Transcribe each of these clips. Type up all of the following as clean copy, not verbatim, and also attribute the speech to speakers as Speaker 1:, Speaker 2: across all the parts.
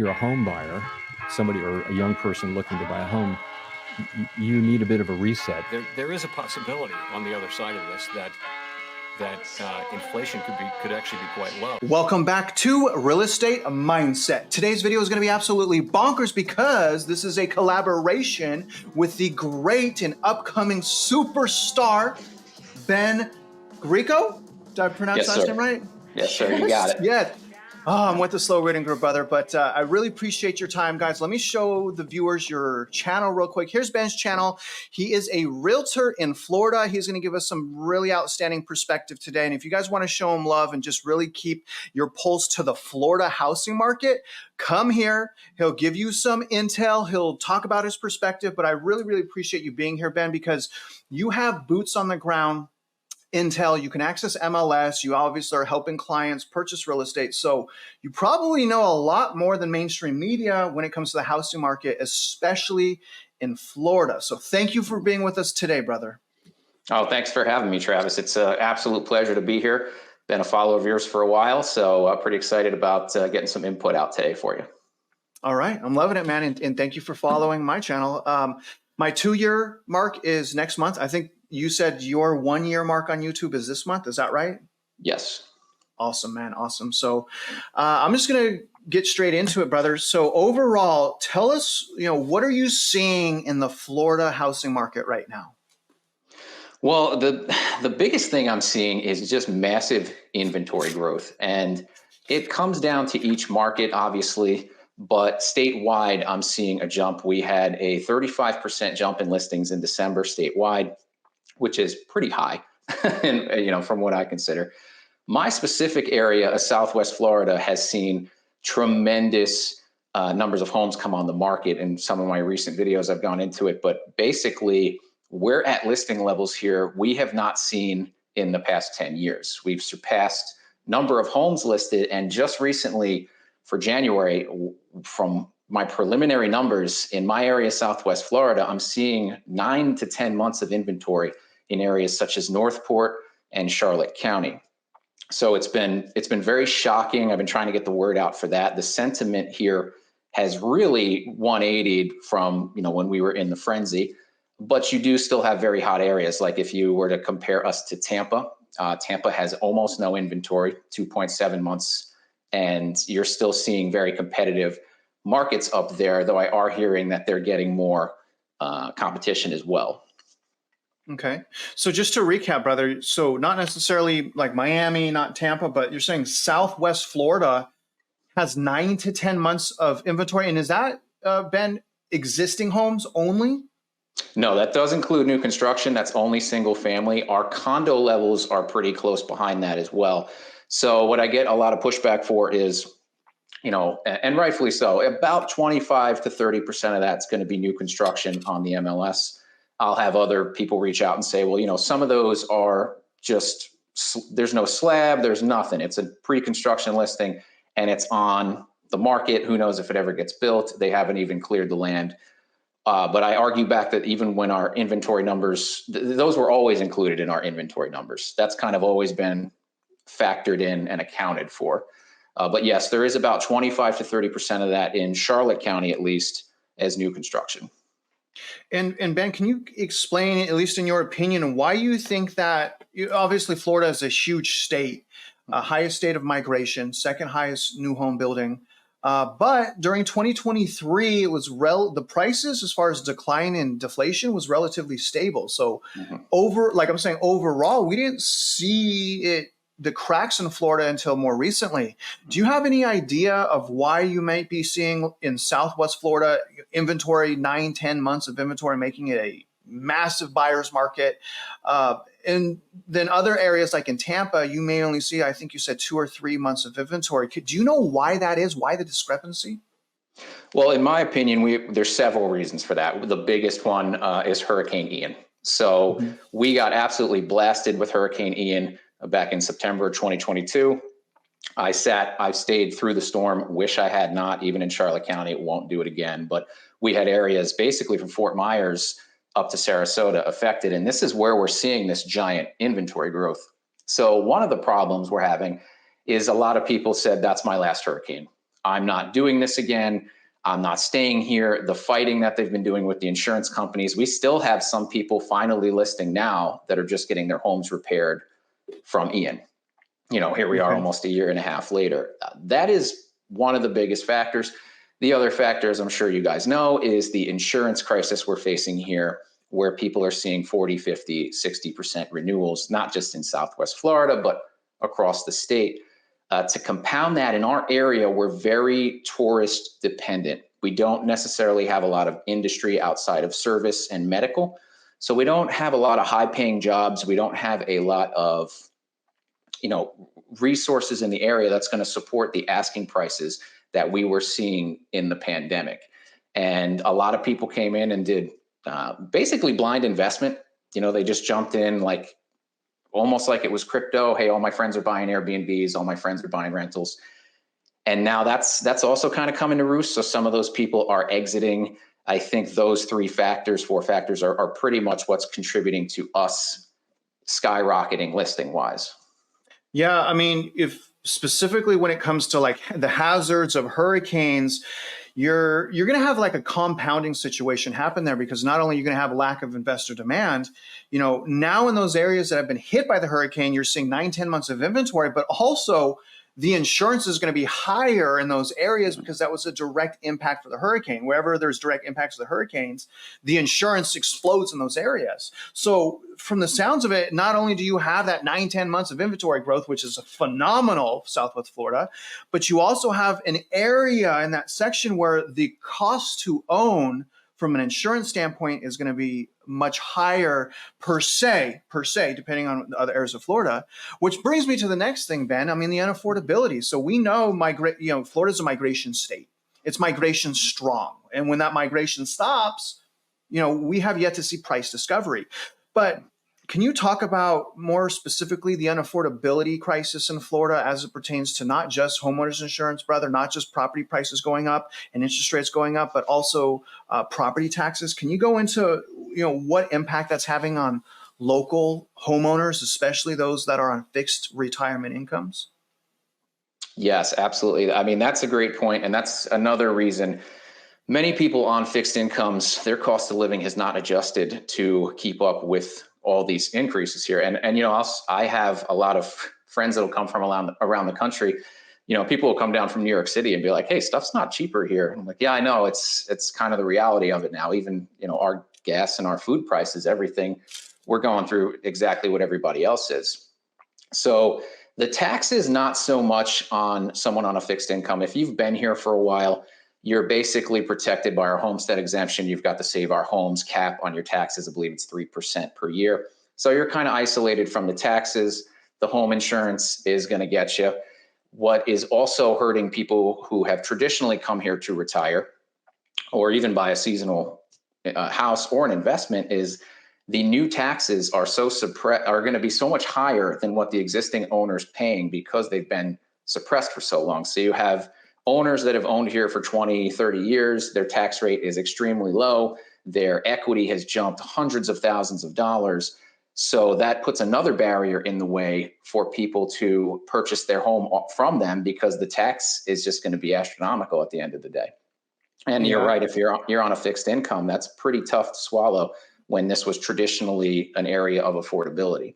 Speaker 1: you're a home buyer, somebody or a young person looking to buy a home, you need a bit of a reset.
Speaker 2: There is a possibility on the other side of this that inflation could actually be quite low.
Speaker 3: Welcome back to Real Estate Mindset. Today's video is going to be absolutely bonkers because this is a collaboration with the great and upcoming superstar, Ben Greco. Did I pronounce
Speaker 4: Yes,
Speaker 3: last
Speaker 4: sir.
Speaker 3: name right?
Speaker 4: Yes, sir. You got it.
Speaker 3: Yeah. Oh, I'm with the slow reading group, brother, but I really appreciate your time, guys. Let me show the viewers your channel real quick. Here's Ben's channel. He is a realtor in Florida. He's going to give us some really outstanding perspective today. And if you guys want to show him love and just really keep your pulse to the Florida housing market, come here. He'll give you some intel. He'll talk about his perspective, but I really, really appreciate you being here, Ben, because you have boots on the ground intel. You can access MLS. You obviously are helping clients purchase real estate. So you probably know a lot more than mainstream media when it comes to the housing market, especially in Florida. So thank you for being with us today, brother.
Speaker 4: Oh, thanks for having me, Travis. It's an absolute pleasure to be here. Been a follower of yours for a while, so pretty excited about getting some input out today for you.
Speaker 3: All right. I'm loving it, man. And thank you for following my channel. My 2-year mark is next month. I think you said your 1-year mark on YouTube is this month. Is that right?
Speaker 4: Yes.
Speaker 3: Awesome, man. Awesome. So I'm just going to get straight into it, brother. So overall, tell us, what are you seeing in the Florida housing market right now?
Speaker 4: Well, the biggest thing I'm seeing is just massive inventory growth. And it comes down to each market, obviously, but statewide, I'm seeing a jump. We had a 35% jump in listings in December statewide, which is pretty high, and from what I consider. My specific area of Southwest Florida has seen tremendous numbers of homes come on the market. In some of my recent videos, I've gone into it, but basically we're at listing levels here we have not seen in the past 10 years. We've surpassed number of homes listed, and just recently for January, from my preliminary numbers in my area, Southwest Florida, I'm seeing 9 to 10 months of inventory in areas such as Northport and Charlotte County. So it's been very shocking. I've been trying to get the word out for that. The sentiment here has really 180'd from when we were in the frenzy, but you do still have very hot areas. Like if you were to compare us to Tampa, Tampa has almost no inventory, 2.7 months, and you're still seeing very competitive markets up there, though I are hearing that they're getting more competition as well.
Speaker 3: Okay. So just to recap, brother, so not necessarily like Miami, not Tampa, but you're saying Southwest Florida has 9 to 10 months of inventory. And is that, Ben, existing homes only?
Speaker 4: No, that does include new construction. That's only single family. Our condo levels are pretty close behind that as well. So what I get a lot of pushback for is, and rightfully so, about 25 to 30% of that's going to be new construction on the MLS. I'll have other people reach out and say, well, some of those are just, there's no slab, there's nothing. It's a pre-construction listing and it's on the market. Who knows if it ever gets built? They haven't even cleared the land. But I argue back that even when our inventory numbers, those were always included in our inventory numbers. That's kind of always been factored in and accounted for. But yes, there is about 25 to 30% of that in Charlotte County, at least, as new construction.
Speaker 3: And Ben, can you explain, at least in your opinion, why you think that, obviously Florida is a huge state, highest state of migration, second highest new home building. But during 2023, it was the prices as far as decline in deflation was relatively stable. So overall, we didn't see the cracks in Florida until more recently. Do you have any idea of why you might be seeing in Southwest Florida inventory, 9, 10 months of inventory, making it a massive buyer's market? And then other areas like in Tampa, you may only see, I think you said 2 or 3 months of inventory. Do you know why that is? Why the discrepancy?
Speaker 4: Well, in my opinion, there's several reasons for that. The biggest one is Hurricane Ian. So we got absolutely blasted with Hurricane Ian back in September 2022. I stayed through the storm, wish I had not, even in Charlotte County, it won't do it again. But we had areas basically from Fort Myers up to Sarasota affected. And this is where we're seeing this giant inventory growth. So one of the problems we're having is a lot of people said, that's my last hurricane. I'm not doing this again. I'm not staying here. The fighting that they've been doing with the insurance companies, we still have some people finally listing now that are just getting their homes repaired from Ian. Here we are
Speaker 3: Okay.
Speaker 4: almost a year and a half later. That is one of the biggest factors. The other factor, as I'm sure you guys know, is the insurance crisis we're facing here, where people are seeing 40, 50, 60% renewals, not just in Southwest Florida, but across the state. To compound that, in our area, we're very tourist dependent. We don't necessarily have a lot of industry outside of service and medical. So we don't have a lot of high paying jobs. We don't have a lot of resources in the area that's going to support the asking prices that we were seeing in the pandemic. And a lot of people came in and did basically blind investment. They just jumped in almost like it was crypto. Hey, all my friends are buying Airbnbs, all my friends are buying rentals. And now that's also kind of coming to roost. So some of those people are exiting. I think those 4 factors are pretty much what's contributing to us skyrocketing listing wise.
Speaker 3: Yeah, I mean, if specifically when it comes to like the hazards of hurricanes, you're going to have like a compounding situation happen there, because not only are you going to have a lack of investor demand, now in those areas that have been hit by the hurricane, you're seeing 9-10 months of inventory, but also the insurance is going to be higher in those areas because that was a direct impact for the hurricane. Wherever there's direct impacts of the hurricanes, the insurance explodes in those areas. So from the sounds of it, not only do you have that 9-10 months of inventory growth, which is phenomenal, Southwest Florida, but you also have an area in that section where the cost to own from an insurance standpoint is going to be much higher per se, depending on other areas of Florida, which brings me to the next thing, Ben. I mean, the unaffordability. So we know Florida's a migration state. It's migration strong. And when that migration stops, we have yet to see price discovery. But can you talk about more specifically the unaffordability crisis in Florida as it pertains to not just homeowners insurance, brother, not just property prices going up and interest rates going up, but also property taxes? Can you go into what impact that's having on local homeowners, especially those that are on fixed retirement incomes?
Speaker 4: Yes, absolutely. I mean, that's a great point, and that's another reason many people on fixed incomes, their cost of living has not adjusted to keep up with all these increases here. And I have a lot of friends that'll come from around the country. People will come down from New York City and be like, "Hey, stuff's not cheaper here." And I'm like, "Yeah, I know. It's kind of the reality of it now. Even our gas and our food prices, everything, we're going through exactly what everybody else is." So the tax is not so much on someone on a fixed income. If you've been here for a while, you're basically protected by our homestead exemption. You've got the Save Our Homes cap on your taxes. I believe it's 3% per year. So you're kind of isolated from the taxes. The home insurance is going to get you. What is also hurting people who have traditionally come here to retire or even buy a seasonal house or an investment is the new taxes are are going to be so much higher than what the existing owner's paying because they've been suppressed for so long. So you have owners that have owned here for 20, 30 years, their tax rate is extremely low. Their equity has jumped hundreds of thousands of dollars. So that puts another barrier in the way for people to purchase their home from them because the tax is just going to be astronomical at the end of the day. And You're right, if you're on a fixed income, that's pretty tough to swallow when this was traditionally an area of affordability.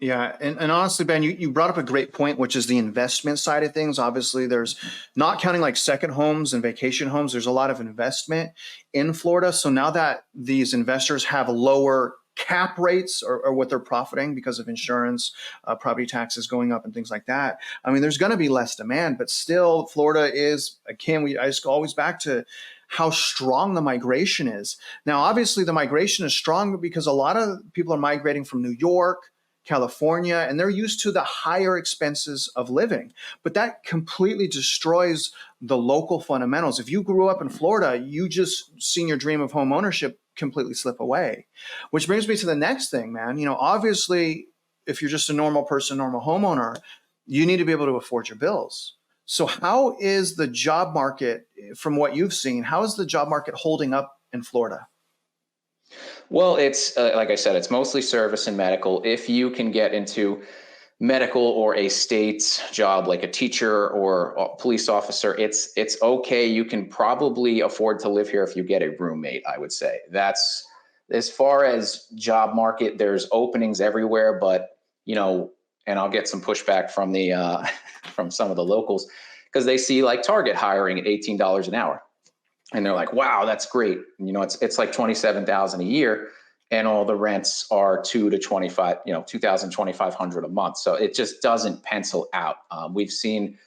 Speaker 3: Yeah. And honestly, Ben, you brought up a great point, which is the investment side of things. Obviously, there's not counting like second homes and vacation homes. There's a lot of investment in Florida. So now that these investors have lower cap rates or what they're profiting because of insurance, property taxes going up and things like that, I mean, there's going to be less demand, but still Florida is, again, I just go always back to how strong the migration is. Now, obviously the migration is strong because a lot of people are migrating from New York, California, and they're used to the higher expenses of living. But that completely destroys the local fundamentals. If you grew up in Florida, you just seen your dream of home ownership completely slip away. Which brings me to the next thing, man. Obviously, if you're just a normal person, normal homeowner, you need to be able to afford your bills. So how is the job market, from what you've seen, how is the job market holding up in Florida?
Speaker 4: Well, it's like I said, it's mostly service and medical. If you can get into medical or a state job like a teacher or a police officer, it's okay. You can probably afford to live here if you get a roommate, I would say. That's as far as job market, there's openings everywhere, but and I'll get some pushback from the from some of the locals because they see like Target hiring at $18 an hour. And they're like, wow, that's great. It's like 27,000 a year. And all the rents are 2,500 a month. So it just doesn't pencil out. We've seen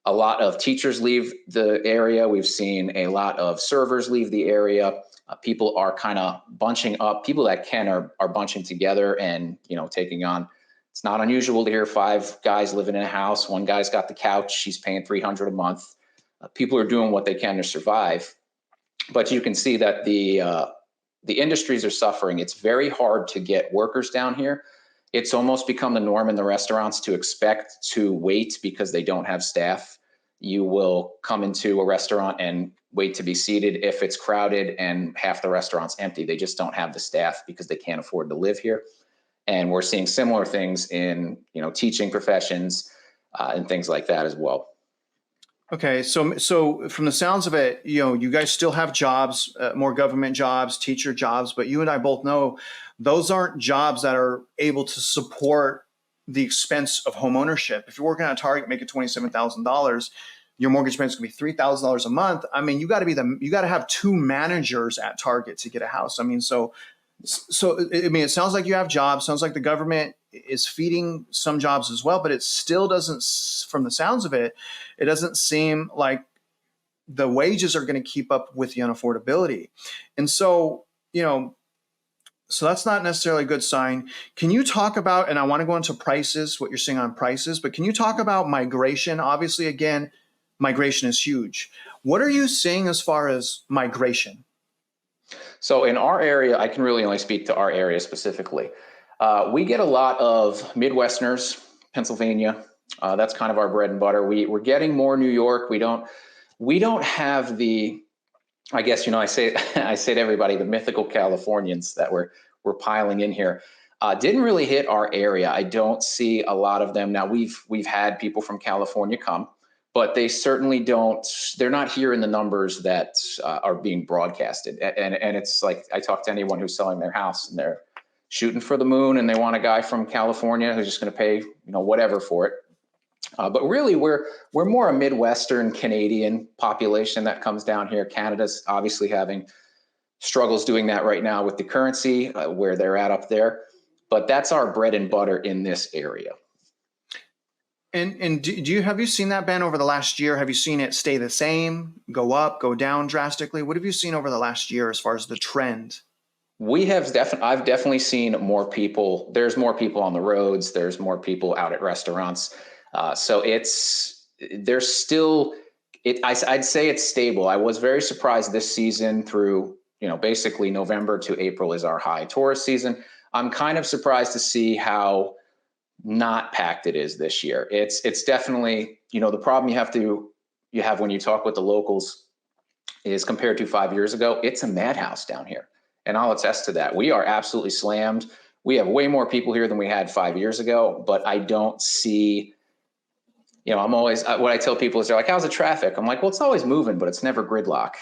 Speaker 4: a lot of teachers leave the area. We've seen a lot of servers leave the area. People are kind of bunching up. People that can are bunching together and taking on. It's not unusual to hear 5 guys living in a house. One guy's got the couch. He's paying $300 a month. People are doing what they can to survive. But you can see that the industries are suffering. It's very hard to get workers down here. It's almost become the norm in the restaurants to expect to wait because they don't have staff. You will come into a restaurant and wait to be seated if it's crowded and half the restaurant's empty. They just don't have the staff because they can't afford to live here. And we're seeing similar things in teaching professions and things like that as well.
Speaker 3: Okay, so from the sounds of it, you guys still have jobs, more government jobs, teacher jobs, but you and I both know those aren't jobs that are able to support the expense of home ownership. If you're working at a Target making $27,000, your mortgage payment's gonna be $3,000 a month. I mean, you got to have 2 managers at Target to get a house. I mean, it sounds like you have jobs. Sounds like the government is feeding some jobs as well, but it still doesn't, from the sounds of it, it doesn't seem like the wages are going to keep up with the unaffordability. And so, so that's not necessarily a good sign. Can you talk about, and I want to go into prices, what you're seeing on prices, but can you talk about migration? Obviously, again, migration is huge. What are you seeing as far as migration?
Speaker 4: So in our area, I can really only speak to our area specifically. We get a lot of Midwesterners, Pennsylvania. That's kind of our bread and butter. We're getting more New York. We don't have the, I guess, I say to everybody, the mythical Californians that we're piling in here. Didn't really hit our area. I don't see a lot of them. Now we've had people from California come, but they certainly don't, they're not here in the numbers that are being broadcasted. And it's like, I talk to anyone who's selling their house and they're shooting for the moon and they want a guy from California who's just going to pay, whatever for it. But really we're more a Midwestern Canadian population that comes down here. Canada's obviously having struggles doing that right now with the currency where they're at up there, but that's our bread and butter in this area.
Speaker 3: And have you seen that, Ben, over the last year? Have you seen it stay the same, go up, go down drastically? What have you seen over the last year as far as the trend?
Speaker 4: I've definitely seen more people. There's more people on the roads. There's more people out at restaurants. So there's still, I'd say it's stable. I was very surprised this season through, basically November to April is our high tourist season. I'm kind of surprised to see how not packed it is this year. It's definitely, the problem you have when you talk with the locals is compared to 5 years ago, it's a madhouse down here. And I'll attest to that. We are absolutely slammed. We have way more people here than we had 5 years ago, but I don't see, I'm always, what I tell people is they're like, how's the traffic? I'm like, well, it's always moving, but it's never gridlock.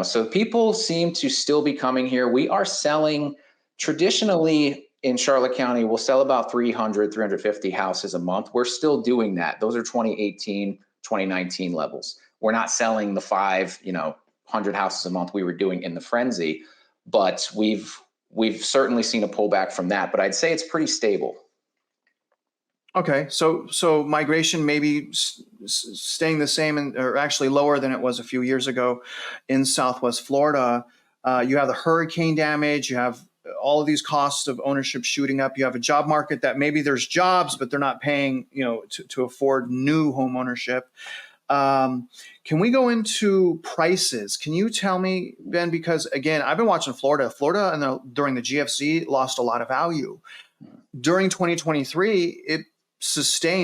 Speaker 4: So people seem to still be coming here. We are selling traditionally in Charlotte County, we'll sell about 300, 350 houses a month. We're still doing that. Those are 2018, 2019 levels. We're not selling the 100 houses a month we were doing in the frenzy, but we've certainly seen a pullback from that, but I'd say it's pretty stable.
Speaker 3: Okay, so migration maybe staying the same or actually lower than it was a few years ago in Southwest Florida. You have the hurricane damage, you have all of these costs of ownership shooting up. You have a job market that maybe there's jobs, but they're not paying, to afford new home ownership. Can we go into prices? Can you tell me, Ben, because again, I've been watching Florida during the GFC lost a lot of value. During 2023,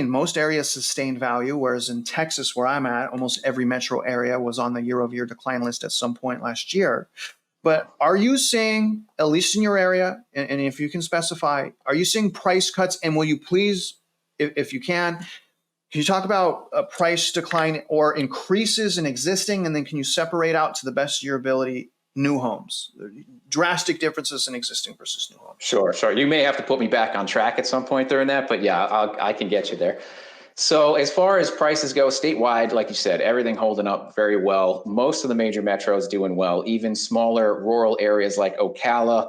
Speaker 3: most areas sustained value, whereas in Texas, where I'm at, almost every metro area was on the year-over-year decline list at some point last year. But are you seeing, at least in your area, and if you can specify, are you seeing price cuts? And will you please if you can you talk about a price decline or increases in existing, and then can you separate out to the best of your ability new homes, drastic differences in existing versus new homes?
Speaker 4: Sure. You may have to put me back on track at some point during that, but yeah, I can get you there. So as far as prices go statewide, like you said, everything holding up very well. Most of the major metros doing well, even smaller rural areas like Ocala,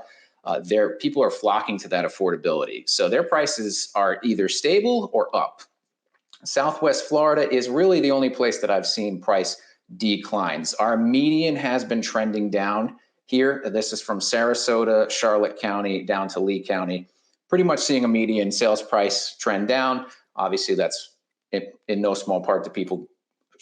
Speaker 4: people are flocking to that affordability. So their prices are either stable or up. Southwest Florida is really the only place that I've seen price declines. Our median has been trending down here. This is from Sarasota, Charlotte County down to Lee County, pretty much seeing a median sales price trend down. Obviously, that's in no small part to people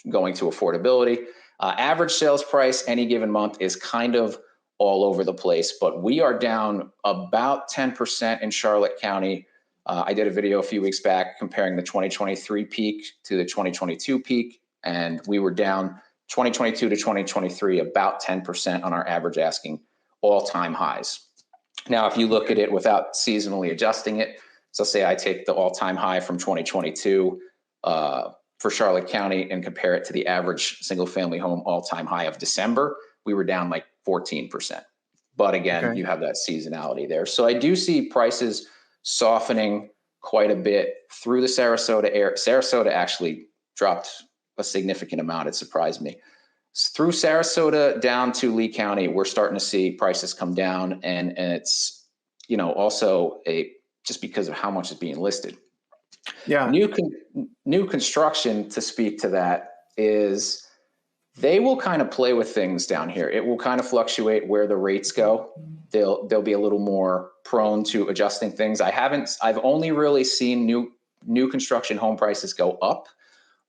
Speaker 4: going to affordability. Average sales price any given month is kind of all over the place, but we are down about 10% in Charlotte County. I did a video a few weeks back comparing the 2023 peak to the 2022 peak, and we were down 2022 to 2023 about 10% on our average asking, all-time highs. Now, if you look at it without seasonally adjusting it, so say I take the all-time high from 2022 for Charlotte County and compare it to the average single-family home all-time high of December, we were down like 14%. But again, you have that seasonality there. So I do see prices softening quite a bit through the Sarasota area. Sarasota actually dropped a significant amount. It surprised me. Through Sarasota down to Lee County, we're starting to see prices come down, and it's, you know, also just because of how much is being listed.
Speaker 3: Yeah.
Speaker 4: New construction, to speak to that, is they will kind of play with things down here. It will kind of fluctuate where the rates go. They'll be a little more prone to adjusting things. I've only really seen new construction home prices go up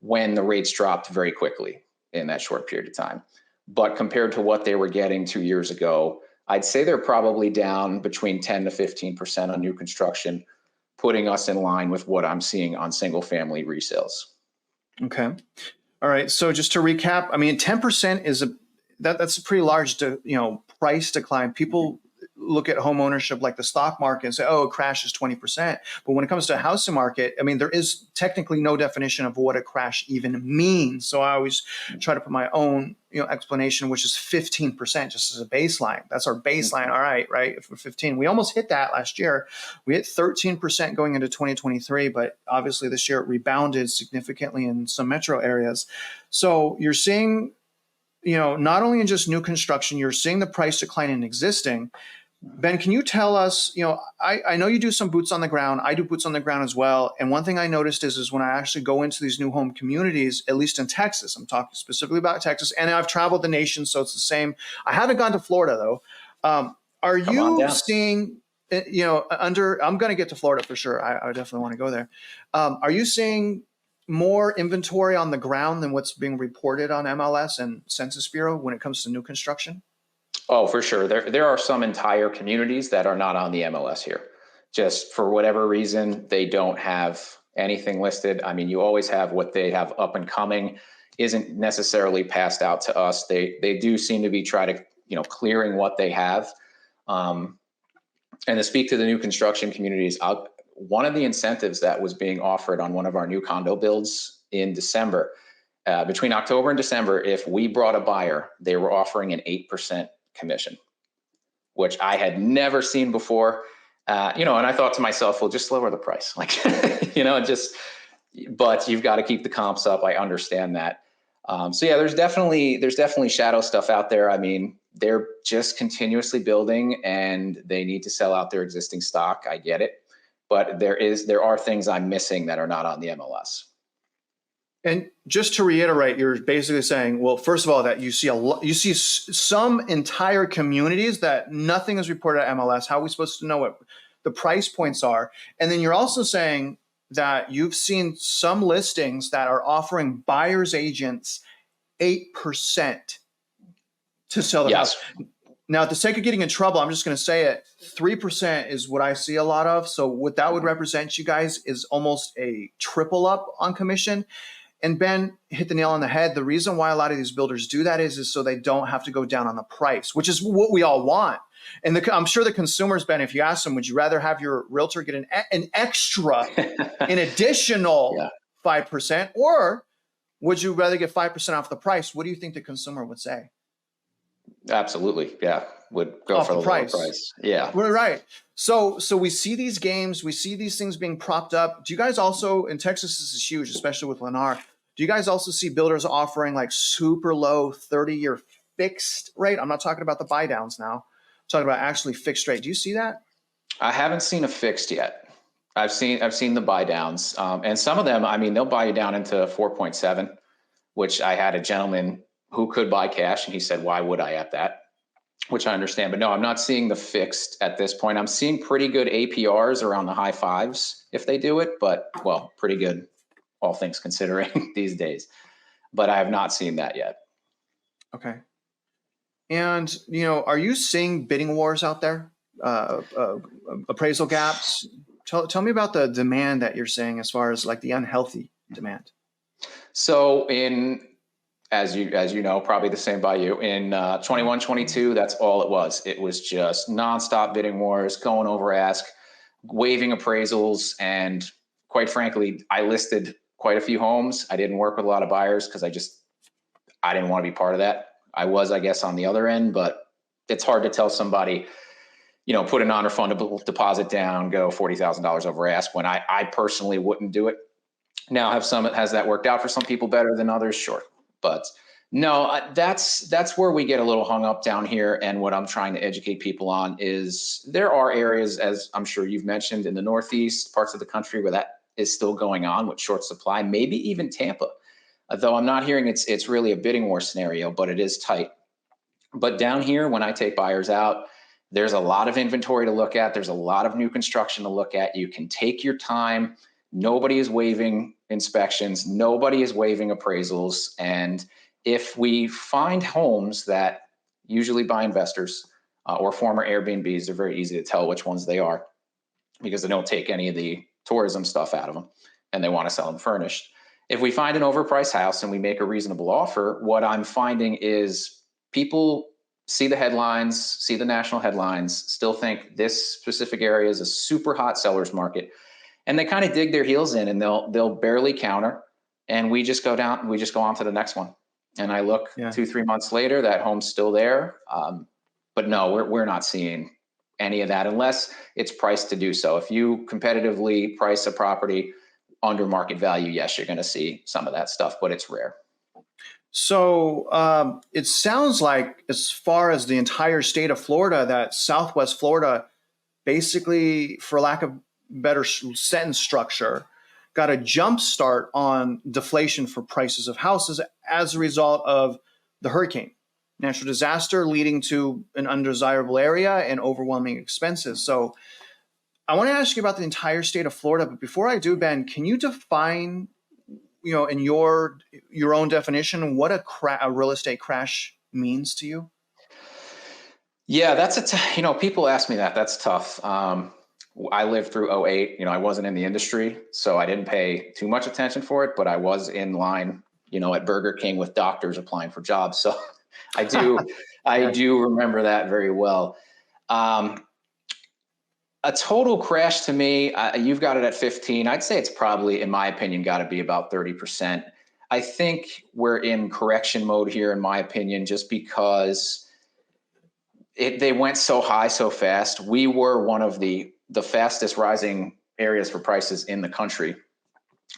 Speaker 4: when the rates dropped very quickly in that short period of time. But compared to what they were getting 2 years ago, I'd say they're probably down between 10 to 15% on new construction, putting us in line with what I'm seeing on single family resales.
Speaker 3: Okay. All right. So just to recap, I mean, 10% is that's a pretty large, price decline. People look at home ownership like the stock market and say, oh, it crashes 20%. But when it comes to a housing market, I mean, there is technically no definition of what a crash even means. So I always try to put my own, explanation, which is 15% just as a baseline. That's our baseline. All right. If we're 15, we almost hit that last year. We hit 13% going into 2023, but obviously this year it rebounded significantly in some metro areas. So you're seeing, not only in just new construction, you're seeing the price decline in existing. Ben, can you tell us, I know you do some boots on the ground. I do boots on the ground as well. And one thing I noticed is when I actually go into these new home communities, at least in Texas, I'm talking specifically about Texas, and I've traveled the nation, so it's the same. I haven't gone to Florida though. Are you seeing, I'm going to get to Florida for sure. I definitely want to go there. Are you seeing more inventory on the ground than what's being reported on MLS and Census Bureau when it comes to new construction?
Speaker 4: Oh, for sure. There are some entire communities that are not on the MLS here. Just for whatever reason, they don't have anything listed. I mean, you always have what they have up and coming isn't necessarily passed out to us. They do seem to be clearing what they have. And to speak to the new construction communities, one of the incentives that was being offered on one of our new condo builds in December, between October and December, if we brought a buyer, they were offering an 8% commission, which I had never seen before. And I thought to myself, well, just lower the price. But you've got to keep the comps up. I understand that. So yeah, there's definitely shadow stuff out there. I mean, they're just continuously building and they need to sell out their existing stock. I get it. But there are things I'm missing that are not on the MLS.
Speaker 3: And just to reiterate, you're basically saying, well, first of all, that you see some entire communities that nothing is reported at MLS. How are we supposed to know what the price points are? And then you're also saying that you've seen some listings that are offering buyer's agents 8% to sell the house. Now, at the sake of getting in trouble, I'm just going to say it. 3% is what I see a lot of. So what that would represent, you guys, is almost a triple up on commission. And Ben hit the nail on the head. The reason why a lot of these builders do that is so they don't have to go down on the price, which is what we all want. And I'm sure the consumers, Ben, if you ask them, would you rather have your realtor get an extra, an additional
Speaker 4: Yeah.
Speaker 3: 5%, or would you rather get 5% off the price? What do you think the consumer would say?
Speaker 4: Absolutely. Yeah. Would go
Speaker 3: Off
Speaker 4: for
Speaker 3: the
Speaker 4: the lower
Speaker 3: price.
Speaker 4: price. Yeah.
Speaker 3: We're right. So we see these games, we see these things being propped up. Do you guys also, in Texas, this is huge, especially with Lennar. Do you guys also see builders offering like super low 30-year fixed rate? I'm not talking about the buy downs now. I'm talking about actually fixed rate. Do you see that?
Speaker 4: I haven't seen a fixed yet. I've seen the buy downs, and some of them, I mean, they'll buy you down into 4.7, which I had a gentleman who could buy cash, and he said, "Why would I at that?" Which I understand, but no, I'm not seeing the fixed at this point. I'm seeing pretty good APRs around the high fives if they do it, but well, pretty good, all things considering these days. But I have not seen that yet.
Speaker 3: Okay. And, are you seeing bidding wars out there? Appraisal gaps? Tell me about the demand that you're seeing as far as like the unhealthy demand.
Speaker 4: So as you know, probably the same by you, in 21, 22, that's all it was. It was just nonstop bidding wars, going over ask, waiving appraisals. And quite frankly, I listed quite a few homes. I didn't work with a lot of buyers because I didn't want to be part of that. I was, I guess, on the other end, but it's hard to tell somebody, put a non-refundable deposit down, go $40,000 over ask when I personally wouldn't do it. Now, has that worked out for some people better than others? Sure. But no, that's where we get a little hung up down here. And what I'm trying to educate people on is there are areas, as I'm sure you've mentioned, in the Northeast, parts of the country where that is still going on with short supply, maybe even Tampa. Though I'm not hearing it's really a bidding war scenario, but it is tight. But down here, when I take buyers out, there's a lot of inventory to look at. There's a lot of new construction to look at. You can take your time. Nobody is waiving inspections. Nobody is waiving appraisals. And if we find homes that usually by investors or former Airbnbs, they're very easy to tell which ones they are because they don't take any of the tourism stuff out of them and they want to sell them furnished. If we find an overpriced house and we make a reasonable offer, what I'm finding is people see the headlines, see the national headlines, still think this specific area is a super hot seller's market. And they kind of dig their heels in and they'll barely counter. And we just go on to the next one. And I look 2-3 months later, that home's still there. But no, we're not seeing any of that unless it's priced to do so. If you competitively price a property under market value, yes, you're going to see some of that stuff, but it's rare.
Speaker 3: So it sounds like, as far as the entire state of Florida, that Southwest Florida, basically, for lack of better sentence structure, got a jump start on deflation for prices of houses as a result of the hurricane, natural disaster leading to an undesirable area and overwhelming expenses. So I want to ask you about the entire state of Florida, but before I do, Ben, can you define, in your own definition, what a real estate crash means to you?
Speaker 4: Yeah, people ask me that. That's tough. I lived through 2008. I wasn't in the industry, so I didn't pay too much attention for it, but I was in line, at Burger King with doctors applying for jobs. So I do remember that very well. A total crash to me, you've got it at 15. I'd say it's probably, in my opinion, got to be about 30%. I think we're in correction mode here, in my opinion, just because they went so high so fast. We were one of the fastest rising areas for prices in the country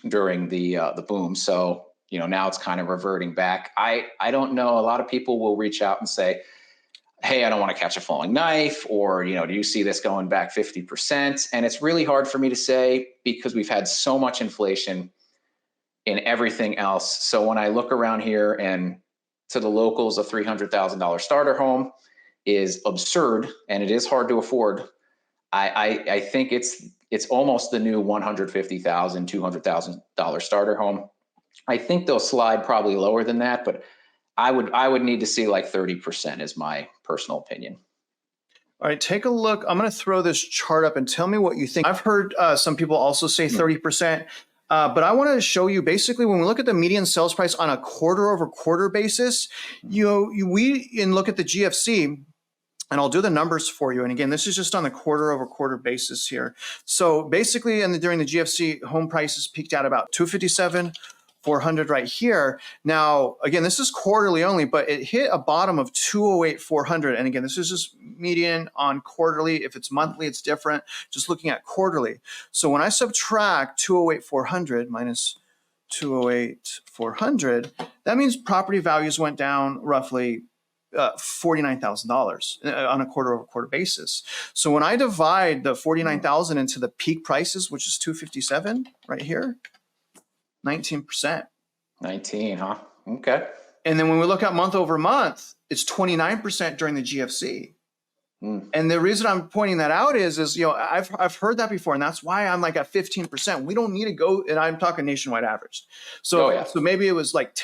Speaker 4: during the boom. So, now it's kind of reverting back. I don't know. A lot of people will reach out and say, hey, I don't want to catch a falling knife, or, do you see this going back 50%? And it's really hard for me to say because we've had so much inflation in everything else. So when I look around here and to the locals, a $300,000 starter home is absurd and it is hard to afford. I think it's almost the new $150,000, $200,000 starter home. I think they'll slide probably lower than that, but I would need to see like 30% is my personal opinion.
Speaker 3: All right, take a look. I'm going to throw this chart up and tell me what you think. I've heard some people also say 30%, but I want to show you basically when we look at the median sales price on a quarter over quarter basis, we look at the GFC, And I'll do the numbers for you. And again, this is just on the quarter over quarter basis here. So basically, during the GFC, home prices peaked at about 257, 400 right here. Now, again, this is quarterly only, but it hit a bottom of 208, 400. And again, this is just median on quarterly. If it's monthly, it's different. Just looking at quarterly. So when I subtract 208, 400 minus 208, 400, that means property values went down roughly $49,000 on a quarter over quarter basis. So when I divide the 49,000 into the peak prices, which is 257 right here, 19%.
Speaker 4: 19, huh? Okay.
Speaker 3: And then when we look at month over month, it's 29% during the GFC. And the reason I'm pointing that out is I've heard that before, and that's why I'm like at 15%. We don't need to go, and I'm talking nationwide average. So so maybe it was like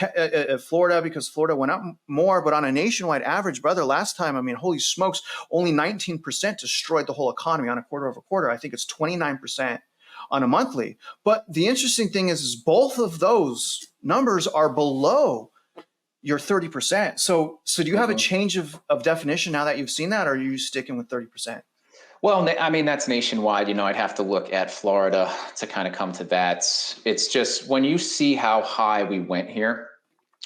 Speaker 3: Florida, because Florida went up more, but on a nationwide average, brother, last time, I mean, holy smokes, only 19% destroyed the whole economy on a quarter over quarter. I think it's 29% on a monthly. But the interesting thing is both of those numbers are below your 30%. So do you have a change of definition now that you've seen that, or are you sticking with 30%?
Speaker 4: Well, I mean, that's nationwide. I'd have to look at Florida to kind of come to that. It's just when you see how high we went here,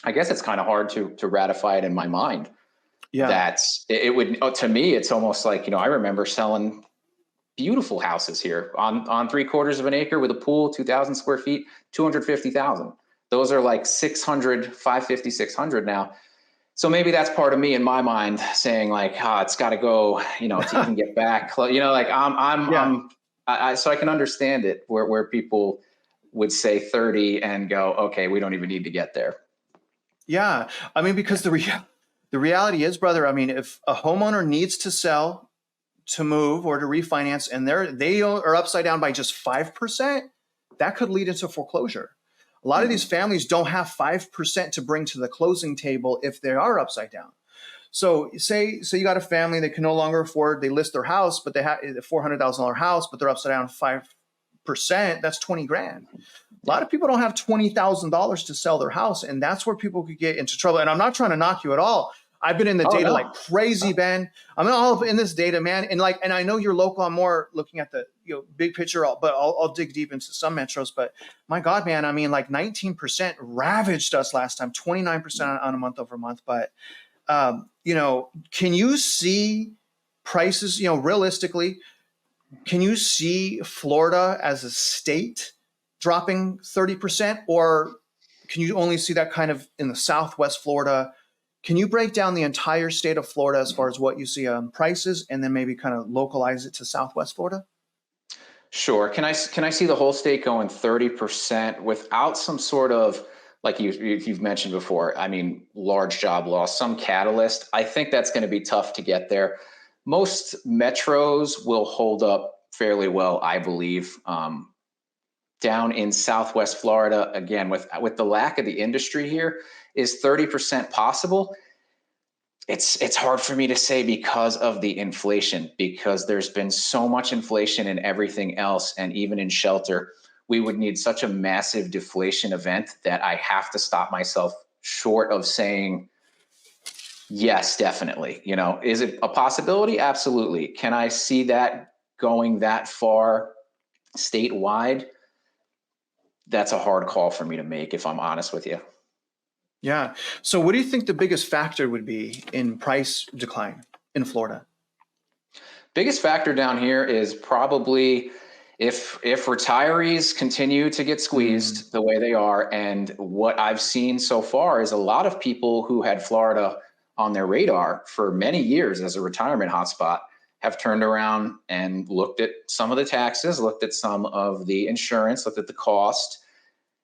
Speaker 4: I guess it's kind of hard to ratify it in my mind.
Speaker 3: Yeah.
Speaker 4: It would, to me, it's almost like, I remember selling beautiful houses here on 3/4 of an acre with a pool, 2,000 square feet, 250,000. Those are like 600, 550, 600 now. So maybe that's part of me in my mind saying like, it's got to go, to even get back. So I can understand it where people would say 30 and go, okay, we don't even need to get there.
Speaker 3: Yeah. I mean, because the reality is, brother, I mean, if a homeowner needs to sell to move or to refinance and they are upside down by just 5%, that could lead into foreclosure. A lot of these families don't have 5% to bring to the closing table if they are upside down. So say you got a family that can no longer afford, they list their house, but they have a $400,000 house, but they're upside down 5%, that's 20 grand. A lot of people don't have $20,000 to sell their house, and that's where people could get into trouble. And I'm not trying to knock you at all. I've been in the data like crazy, Ben. I'm all in this data, man. And I know you're local. I'm more looking at the big picture, but I'll dig deep into some metros. But my God, man, I mean, like 19% ravaged us last time, 29% on a month over month. But can you see prices? Realistically, can you see Florida as a state dropping 30%, or can you only see that kind of in the Southwest Florida? Can you break down the entire state of Florida as far as what you see on prices, and then maybe kind of localize it to Southwest Florida?
Speaker 4: Sure. Can I see the whole state going 30% without some sort of, like you've mentioned before, I mean, large job loss, some catalyst? I think that's going to be tough to get there. Most metros will hold up fairly well, I believe. Down in Southwest Florida, again, with the lack of the industry here, is 30% possible? It's hard for me to say because of the inflation, because there's been so much inflation in everything else, and even in shelter. We would need such a massive deflation event that I have to stop myself short of saying, yes, definitely. Is it a possibility? Absolutely. Can I see that going that far statewide? That's a hard call for me to make, if I'm honest with you.
Speaker 3: Yeah. So what do you think the biggest factor would be in price decline in Florida?
Speaker 4: Biggest factor down here is probably if retirees continue to get squeezed the way they are. And what I've seen so far is a lot of people who had Florida on their radar for many years as a retirement hotspot have turned around and looked at some of the taxes, looked at some of the insurance, looked at the cost,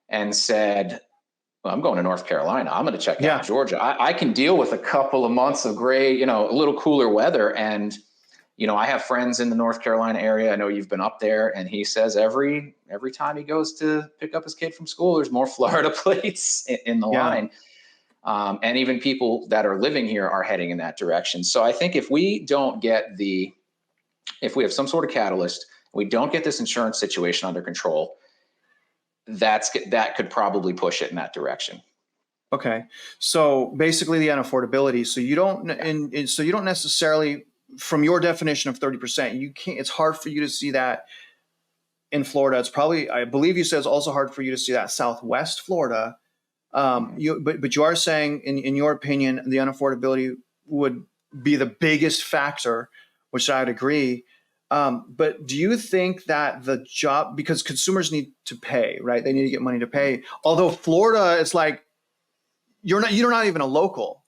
Speaker 4: and said, well, I'm going to North Carolina. I'm going to check out Georgia. I can deal with a couple of months of gray, a little cooler weather. And, I have friends in the North Carolina area. I know you've been up there, and he says every time he goes to pick up his kid from school, there's more Florida plates in the line. And even people that are living here are heading in that direction. So I think if we have some sort of catalyst, we don't get this insurance situation under control, that could probably push it in that direction.
Speaker 3: Okay. So basically the unaffordability. So you don't necessarily from your definition of 30%, you can't, it's hard for you to see that in Florida. It's probably, I believe you said it's also hard for you to see that Southwest Florida. But you are saying, in your opinion, the unaffordability would be the biggest factor, which I'd agree. But do you think that the job, because consumers need to pay, right? They need to get money to pay. Although Florida, it's like you're not even a local.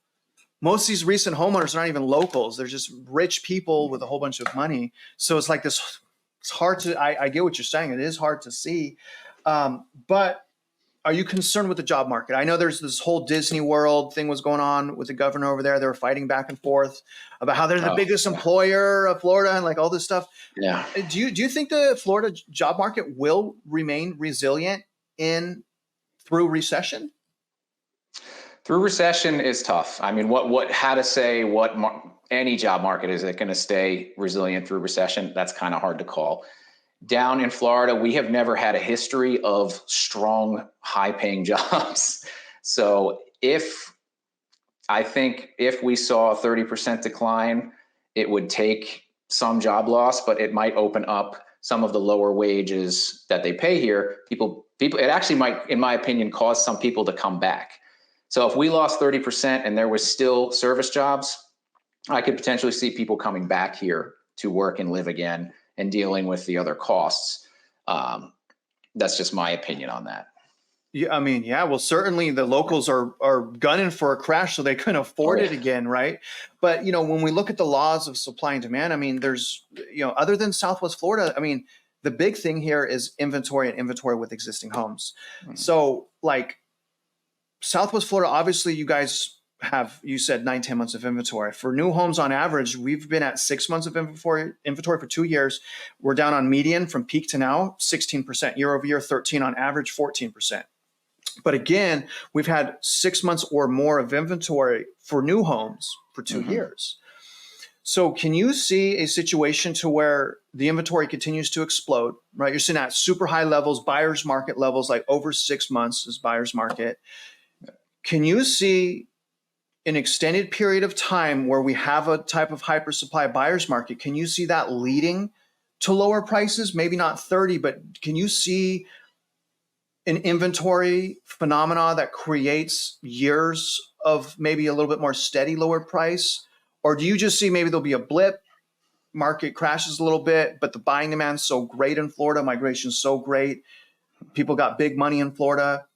Speaker 3: Most of these recent homeowners are not even locals. They're just rich people with a whole bunch of money. So it's like this. It's hard to. I get what you're saying. It is hard to see. But are you concerned with the job market? I know there's this whole Disney World thing was going on with the governor over there. They were fighting back and forth about how they're the biggest employer of Florida and like all this stuff.
Speaker 4: Yeah.
Speaker 3: Do you think the Florida job market will remain resilient through recession?
Speaker 4: Through recession is tough. I mean, how to say any job market, is it going to stay resilient through recession? That's kind of hard to call. Down in Florida, we have never had a history of strong, high-paying jobs. So I think if we saw a 30% decline, it would take some job loss, but it might open up some of the lower wages that they pay here. It actually might, in my opinion, cause some people to come back. So if we lost 30% and there was still service jobs, I could potentially see people coming back here to work and live again and dealing with the other costs. That's just my opinion on that.
Speaker 3: Yeah, I mean, yeah, well, certainly the locals are gunning for a crash so they can afford it again, right? But, when we look at the laws of supply and demand, I mean, there's, other than Southwest Florida, I mean, the big thing here is inventory and inventory with existing homes. Mm-hmm. So like Southwest Florida, obviously you guys you said 9-10 months of inventory. For new homes on average, we've been at 6 months of inventory for 2 years. We're down on median from peak to now, 16%, year over year, 13 on average, 14%. But again, we've had 6 months or more of inventory for new homes for 2 years. So can you see a situation to where the inventory continues to explode, right? You're seeing at super high levels, buyer's market levels, like over 6 months is buyer's market. Can you see an extended period of time where we have a type of hyper supply buyer's market? Can you see that leading to lower prices? Maybe not 30, but can you see an inventory phenomena that creates years of maybe a little bit more steady lower price? Or do you just see maybe there'll be a blip, market crashes a little bit, but the buying demand's so great in Florida, migration's so great, people got big money in Florida,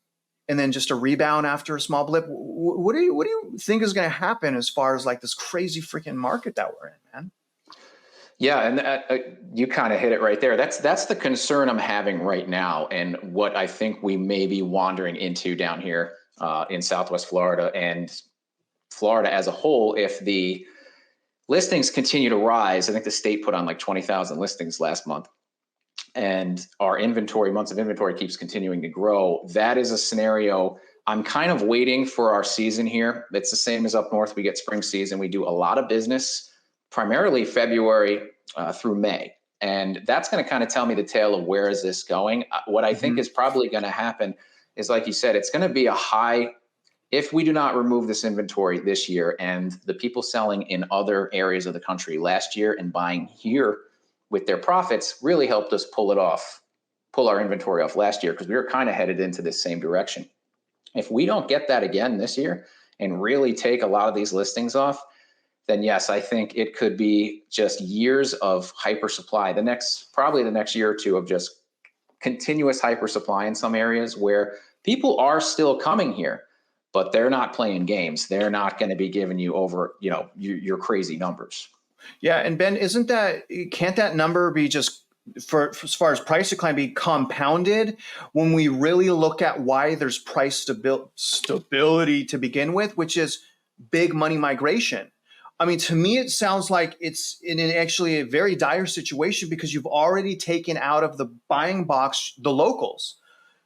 Speaker 3: and then just a rebound after a small blip? What do you think is going to happen as far as like this crazy freaking market that we're in, man?
Speaker 4: Yeah, and you kind of hit it right there. That's the concern I'm having right now, and what I think we may be wandering into down here in Southwest Florida and Florida as a whole. If the listings continue to rise, I think the state put on like 20,000 listings last month, and our months of inventory keeps continuing to grow. That is a scenario. I'm kind of waiting for our season here. It's the same as up north. We get spring season. We do a lot of business, primarily February through May. And that's going to kind of tell me the tale of where is this going. What I think is probably going to happen is, like you said, it's going to be a high, if we do not remove this inventory this year, and the people selling in other areas of the country last year and buying here with their profits really helped us pull our inventory off last year, because we were kind of headed into this same direction. If we don't get that again this year and really take a lot of these listings off, then yes, I think it could be just years of hyper supply. Probably the next year or two of just continuous hyper supply in some areas where people are still coming here, but they're not playing games. They're not going to be giving you over, your crazy numbers.
Speaker 3: Yeah. And Ben, can't that number be just as far as price decline be compounded when we really look at why there's price stability to begin with, which is big money migration? I mean, to me, it sounds like it's in actually a very dire situation, because you've already taken out of the buying box the locals.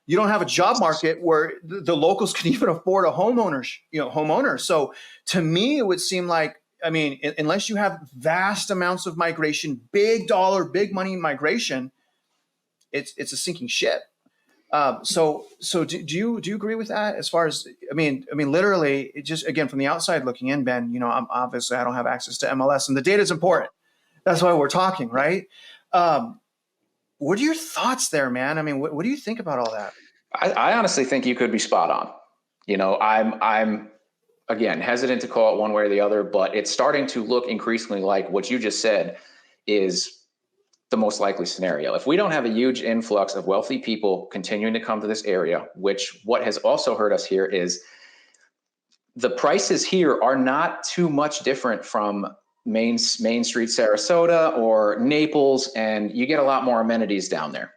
Speaker 3: You don't have a job market where the locals can even afford a homeowner. So to me, it would seem like, I mean, unless you have vast amounts of migration, big dollar, big money migration, it's a sinking ship. So do you agree with that? As far as, I mean, literally, it just, again, from the outside looking in, Ben, I don't have access to MLS, and the data is important. That's why we're talking, right? What are your thoughts there, man? I mean, what do you think about all that?
Speaker 4: I honestly think you could be spot on. I'm again hesitant to call it one way or the other, but it's starting to look increasingly like what you just said is the most likely scenario. If we don't have a huge influx of wealthy people continuing to come to this area, which what has also hurt us here is the prices here are not too much different from Main Street, Sarasota or Naples, and you get a lot more amenities down there.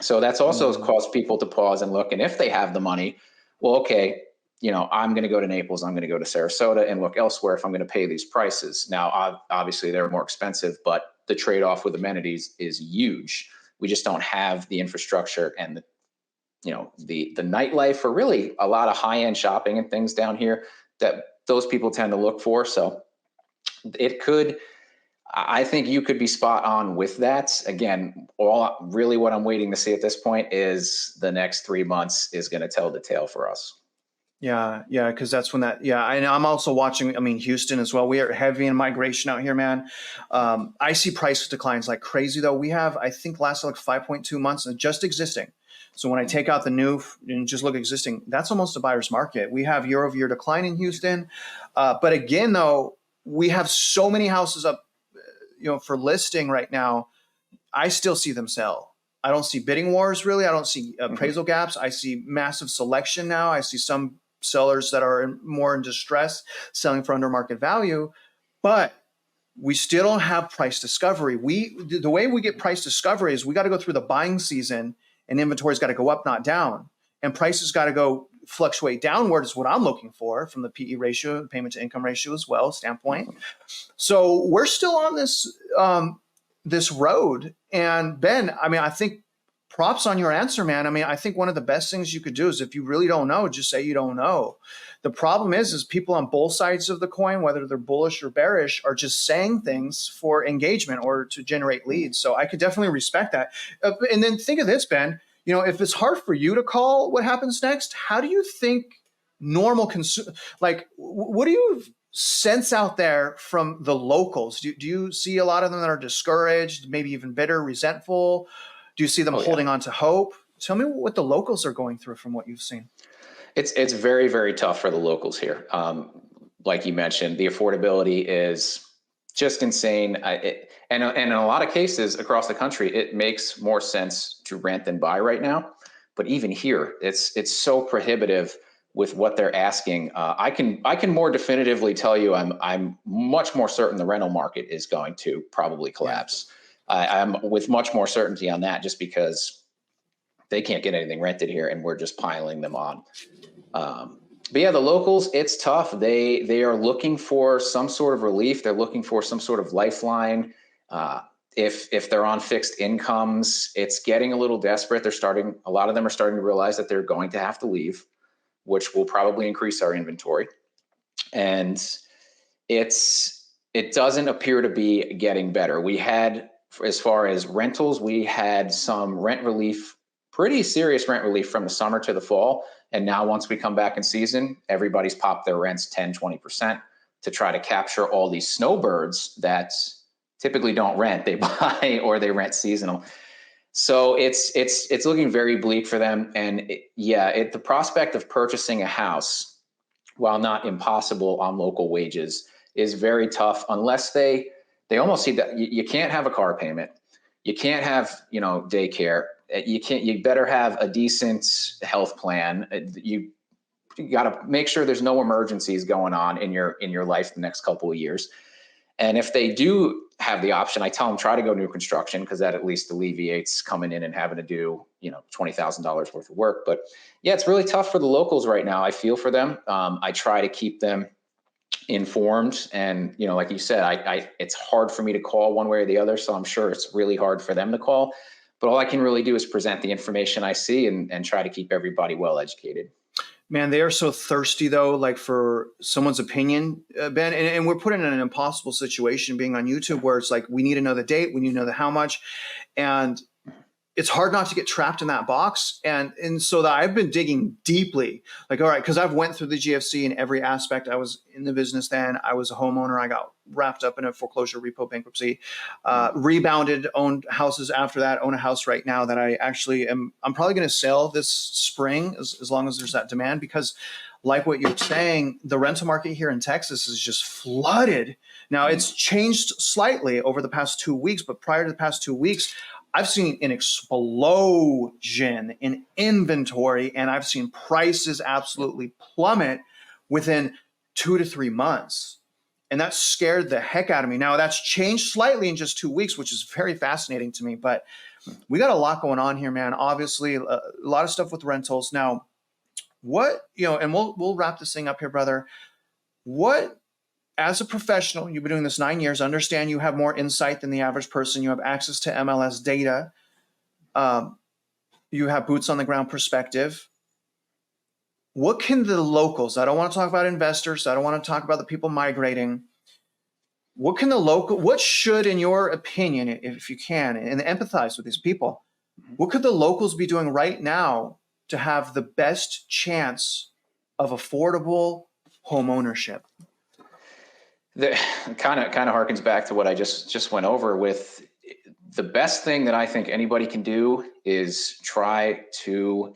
Speaker 4: So that's also caused people to pause and look. And if they have the money, well, okay, I'm going to go to Naples, I'm going to go to Sarasota and look elsewhere if I'm going to pay these prices. Now, obviously, they're more expensive, but the trade-off with amenities is huge. We just don't have the infrastructure and the nightlife or really a lot of high-end shopping and things down here that those people tend to look for. So I think you could be spot on with that. Again, what I'm waiting to see at this point is the next 3 months is going to tell the tale for us.
Speaker 3: Yeah, because that's when and I'm also watching, Houston as well. We are heavy in migration out here, man. I see price declines like crazy, though. We have, I think, lasted like 5.2 months of just existing. So when I take out the new and just look existing, that's almost a buyer's market. We have year-over-year decline in Houston. But again, though, we have so many houses up, for listing right now. I still see them sell. I don't see bidding wars, really. I don't see appraisal gaps. I see massive selection now. I see some sellers that are more in distress selling for under market value, but we still don't have price discovery. The way we get price discovery is we got to go through the buying season and inventory's got to go up, not down. And prices got to go fluctuate downward is what I'm looking for from the PE ratio, payment to income ratio as well standpoint. So we're still on this road. And Ben, I think props on your answer, man. I think one of the best things you could do is if you really don't know, just say you don't know. The problem is people on both sides of the coin, whether they're bullish or bearish, are just saying things for engagement or to generate leads. So I could definitely respect that. And then think of this, Ben, if it's hard for you to call what happens next, how do you think normal what do you sense out there from the locals? Do you see a lot of them that are discouraged, maybe even bitter, resentful? Do you see them holding on to hope? Tell me what the locals are going through from what you've seen.
Speaker 4: It's very, very tough for the locals here. Like you mentioned, the affordability is just insane. And in a lot of cases across the country, it makes more sense to rent than buy right now. But even here, it's so prohibitive with what they're asking. I can more definitively tell you I'm much more certain the rental market is going to probably collapse. I'm with much more certainty on that just because they can't get anything rented here and we're just piling them on. But yeah, the locals, it's tough. They are looking for some sort of relief. They're looking for some sort of lifeline. If they're on fixed incomes, it's getting a little desperate. A lot of them are starting to realize that they're going to have to leave, which will probably increase our inventory. And it doesn't appear to be getting better. We had, as far as rentals, we had some rent relief, pretty serious rent relief from the summer to the fall. And now once we come back in season, everybody's popped their rents 10, 20% to try to capture all these snowbirds that typically don't rent, they buy or they rent seasonal. So it's looking very bleak for them. And the prospect of purchasing a house, while not impossible on local wages, is very tough unless they almost see that you can't have a car payment. You can't have, daycare. You better have a decent health plan. You got to make sure there's no emergencies going on in your life the next couple of years. And if they do have the option, I tell them try to go new construction because that at least alleviates coming in and having to do, $20,000 worth of work. But yeah, it's really tough for the locals right now. I feel for them. I try to keep them informed, and like you said, it's hard for me to call one way or the other. So I'm sure it's really hard for them to call. But all I can really do is present the information I see and try to keep everybody well educated.
Speaker 3: Man, they are so thirsty, though, like for someone's opinion, Ben. And we're put in an impossible situation being on YouTube where it's like, we need to know the date, we need to know the how much. And it's hard not to get trapped in that box. And so that I've been digging deeply, like, all right, because I've went through the GFC in every aspect. I was in the business then. I was a homeowner. I got wrapped up in a foreclosure, repo, bankruptcy, rebounded, owned houses after that, own a house right now that I actually I'm probably going to sell this spring as long as there's that demand, because like what you're saying, the rental market here in Texas is just flooded. Now it's changed slightly over the past 2 weeks, but prior to the past 2 weeks, I've seen an explosion in inventory, and I've seen prices absolutely plummet within 2 to 3 months. And that scared the heck out of me. Now that's changed slightly in just 2 weeks, which is very fascinating to me, but we got a lot going on here, man. Obviously a lot of stuff with rentals. Now, and we'll wrap this thing up here, brother. What, as a professional, you've been doing this 9 years, understand you have more insight than the average person. You have access to MLS data. You have boots on the ground perspective. What can the locals, I don't want to talk about investors, I don't want to talk about the people migrating. What should, in your opinion, if you can, and empathize with these people, what could the locals be doing right now to have the best chance of affordable home ownership?
Speaker 4: That kind of harkens back to what I just went over with. The best thing that I think anybody can do is try to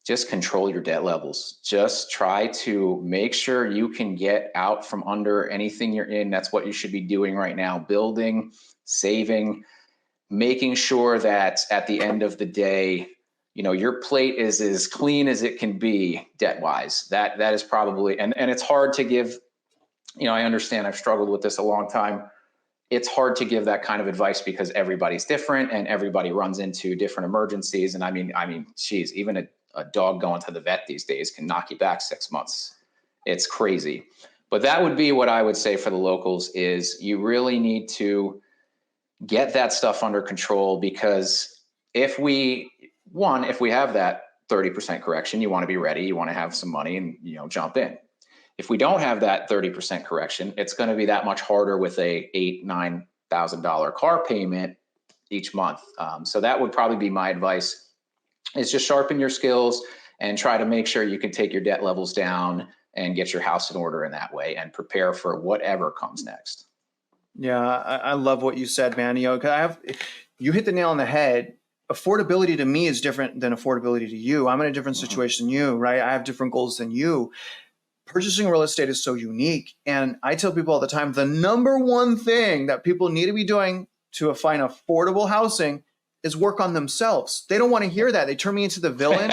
Speaker 4: just control your debt levels. Just try to make sure you can get out from under anything you're in. That's what you should be doing right now. Building, saving, making sure that at the end of the day, your plate is as clean as it can be debt wise. That is probably, and it's hard to give, I understand, I've struggled with this a long time. It's hard to give that kind of advice because everybody's different and everybody runs into different emergencies. And I mean, geez, even a dog going to the vet these days can knock you back 6 months. It's crazy. But that would be what I would say for the locals is you really need to get that stuff under control, because if we have that 30% correction, you want to be ready, you want to have some money and, jump in. If we don't have that 30% correction, it's going to be that much harder with a $8,000-$9,000 car payment each month. So that would probably be my advice, is just sharpen your skills and try to make sure you can take your debt levels down and get your house in order in that way and prepare for whatever comes next.
Speaker 3: Yeah, I love what you said, man. You hit the nail on the head. Affordability to me is different than affordability to you. I'm in a different situation than you, right? I have different goals than you. Purchasing real estate is so unique. And I tell people all the time, the number one thing that people need to be doing to find affordable housing is work on themselves. They don't want to hear that. They turn me into the villain.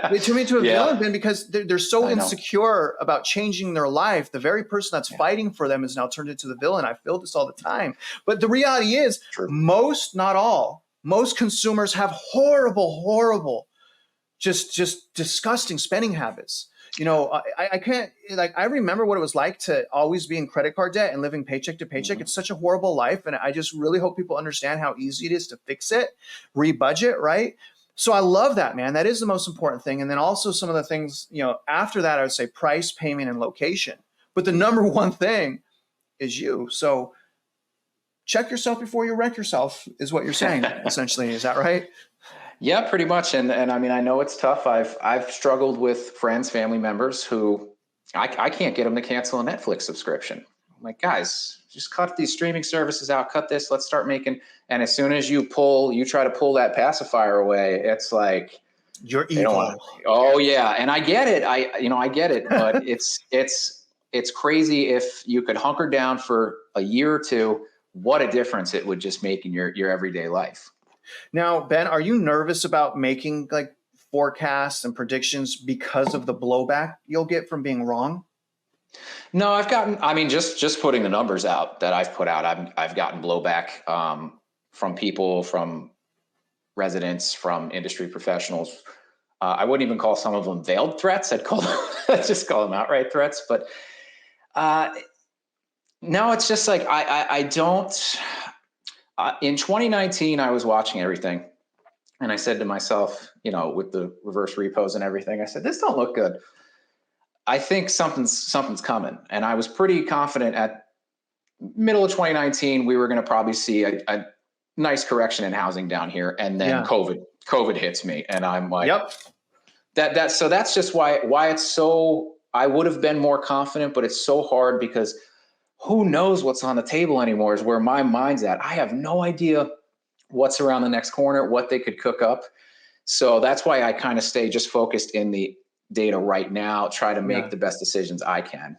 Speaker 3: They turn me into a villain then because they're so insecure about changing their life. The very person that's fighting for them is now turned into the villain. I feel this all the time. But the reality is most, not all, most consumers have horrible, just disgusting spending habits. I can't, I remember what it was like to always be in credit card debt and living paycheck to paycheck. It's such a horrible life. And I just really hope people understand how easy it is to fix it, rebudget, right? So I love that, man. That is the most important thing. And then also some of the things, after that, I would say price, payment, and location. But the number one thing is you. So check yourself before you wreck yourself is what you're saying, essentially. Is that right? Yeah,
Speaker 4: pretty much. And I mean, I know it's tough. I've struggled with friends, family members who I can't get them to cancel a Netflix subscription. I'm like, guys, just cut these streaming services out, cut this, let's start making. And as soon as you try to pull that pacifier away, it's like,
Speaker 3: you're evil.
Speaker 4: Oh yeah. And I get it. I get it, but it's crazy. If you could hunker down for a year or two, what a difference it would just make in your everyday life.
Speaker 3: Now, Ben, are you nervous about making forecasts and predictions because of the blowback you'll get from being wrong?
Speaker 4: No, just putting the numbers out that I've put out, I've gotten blowback from people, from residents, from industry professionals. I wouldn't even call some of them veiled threats. I'd just call them outright threats. But no, it's just like I don't. In 2019, I was watching everything, and I said to myself, with the reverse repos and everything, I said, this don't look good. I think something's coming. And I was pretty confident at middle of 2019, we were going to probably see a nice correction in housing down here, and then
Speaker 3: Yeah.
Speaker 4: COVID hits me, and I'm like,
Speaker 3: Yep.
Speaker 4: so that's just why it's so. I would have been more confident, but it's so hard because who knows what's on the table anymore is where my mind's at. I have no idea what's around the next corner, what they could cook up. So that's why I kind of stay just focused in the data right now, try to make
Speaker 3: Yeah.
Speaker 4: the best decisions I can.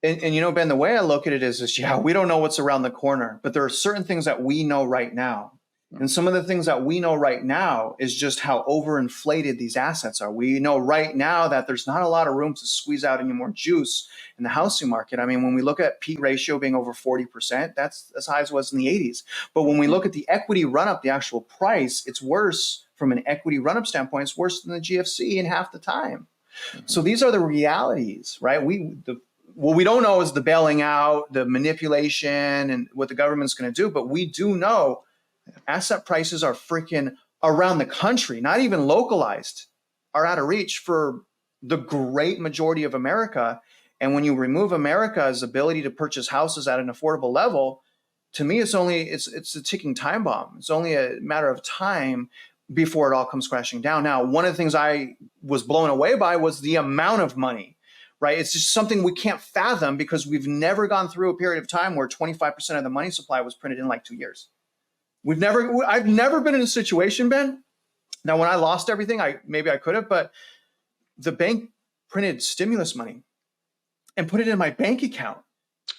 Speaker 3: And you know, Ben, the way I look at it is, yeah, we don't know what's around the corner, but there are certain things that we know right now. And some of the things that we know right now is just how overinflated these assets are. We know right now that there's not a lot of room to squeeze out any more juice in the housing market. I mean, when we look at P ratio being over 40%, that's as high as it was in the 80s. But when we look at the equity run up, the actual price, it's worse from an equity run up standpoint. It's worse than the GFC in half the time. So these are the realities, right? What we don't know is the bailing out, the manipulation, and what the government's going to do. But we do know asset prices are freaking around the country, not even localized, are out of reach for the great majority of America. And when you remove America's ability to purchase houses at an affordable level, to me, it's a ticking time bomb. It's only a matter of time before it all comes crashing down. Now, one of the things I was blown away by was the amount of money, right? It's just something we can't fathom because we've never gone through a period of time where 25% of the money supply was printed in like 2 years. I've never been in a situation, Ben. Now, when I lost everything, maybe I could have, but the bank printed stimulus money and put it in my bank account.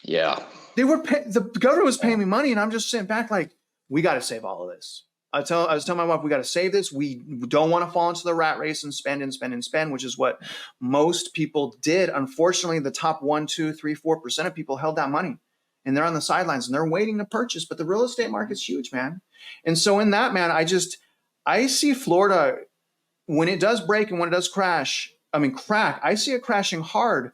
Speaker 4: Yeah.
Speaker 3: The government was paying me money, and I'm just sitting back like, we got to save all of this. I was telling my wife, we got to save this. We don't want to fall into the rat race and spend, which is what most people did. Unfortunately, the top 1, 2, 3, 4% of people held that money. And they're on the sidelines and they're waiting to purchase, but the real estate market's huge, man. And so in that, man, I see Florida, when it does break and when it does crack, I see it crashing hard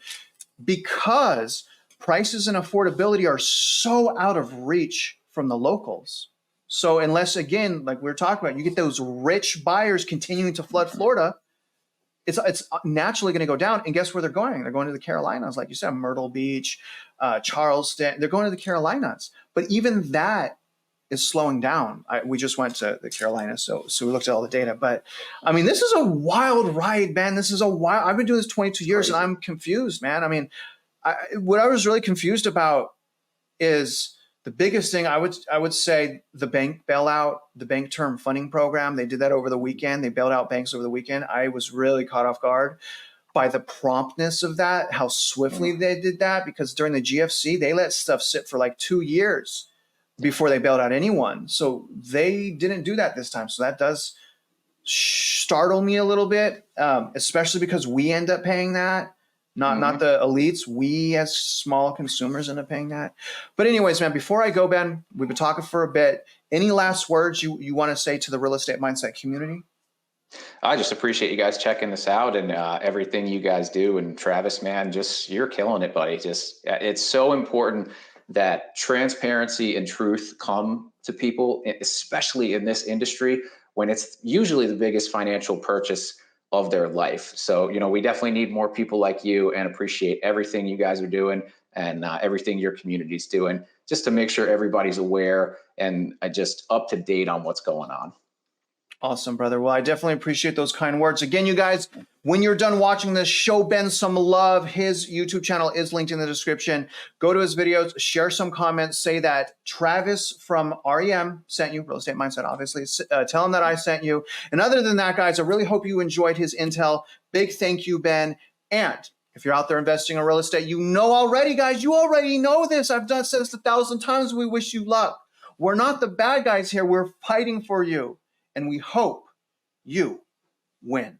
Speaker 3: because prices and affordability are so out of reach from the locals. So unless, again, like we were talking about, you get those rich buyers continuing to flood Florida, it's naturally going to go down. And guess where they're going? They're going to the Carolinas, like you said, Myrtle Beach, Charleston. They're going to the Carolinas. But even that is slowing down. We just went to the Carolinas, so we looked at all the data. But I mean, this is a wild ride, man. I've been doing this 22 years,
Speaker 4: Crazy.
Speaker 3: and I'm confused, man. I mean, what I was really confused about is the biggest thing. I would say the bank bailout, the bank term funding program. They did that over the weekend. They bailed out banks over the weekend. I was really caught off guard by the promptness of that, how swiftly they did that, because during the GFC, they let stuff sit for like 2 years before they bailed out anyone. So they didn't do that this time. So that does startle me a little bit, especially because we end up paying that. Not the elites. We as small consumers end up paying that. But anyways, man, before I go, Ben, we've been talking for a bit. Any last words you want to say to the real estate mindset community?
Speaker 4: I just appreciate you guys checking this out and everything you guys do. And Travis, man, you're killing it, buddy. It's so important that transparency and truth come to people, especially in this industry when it's usually the biggest financial purchase of their life. So, we definitely need more people like you, and appreciate everything you guys are doing and everything your community's doing, just to make sure everybody's aware and just up to date on what's going on.
Speaker 3: Awesome, brother. Well, I definitely appreciate those kind words. Again, you guys, when you're done watching this, show Ben some love. His YouTube channel is linked in the description. Go to his videos, share some comments, say that Travis from REM sent you, Real Estate Mindset, obviously. Tell him that I sent you. And other than that, guys, I really hope you enjoyed his intel. Big thank you, Ben. And if you're out there investing in real estate, you know already, guys, you already know this. I've said this 1,000 times. We wish you luck. We're not the bad guys here. We're fighting for you. And we hope you win.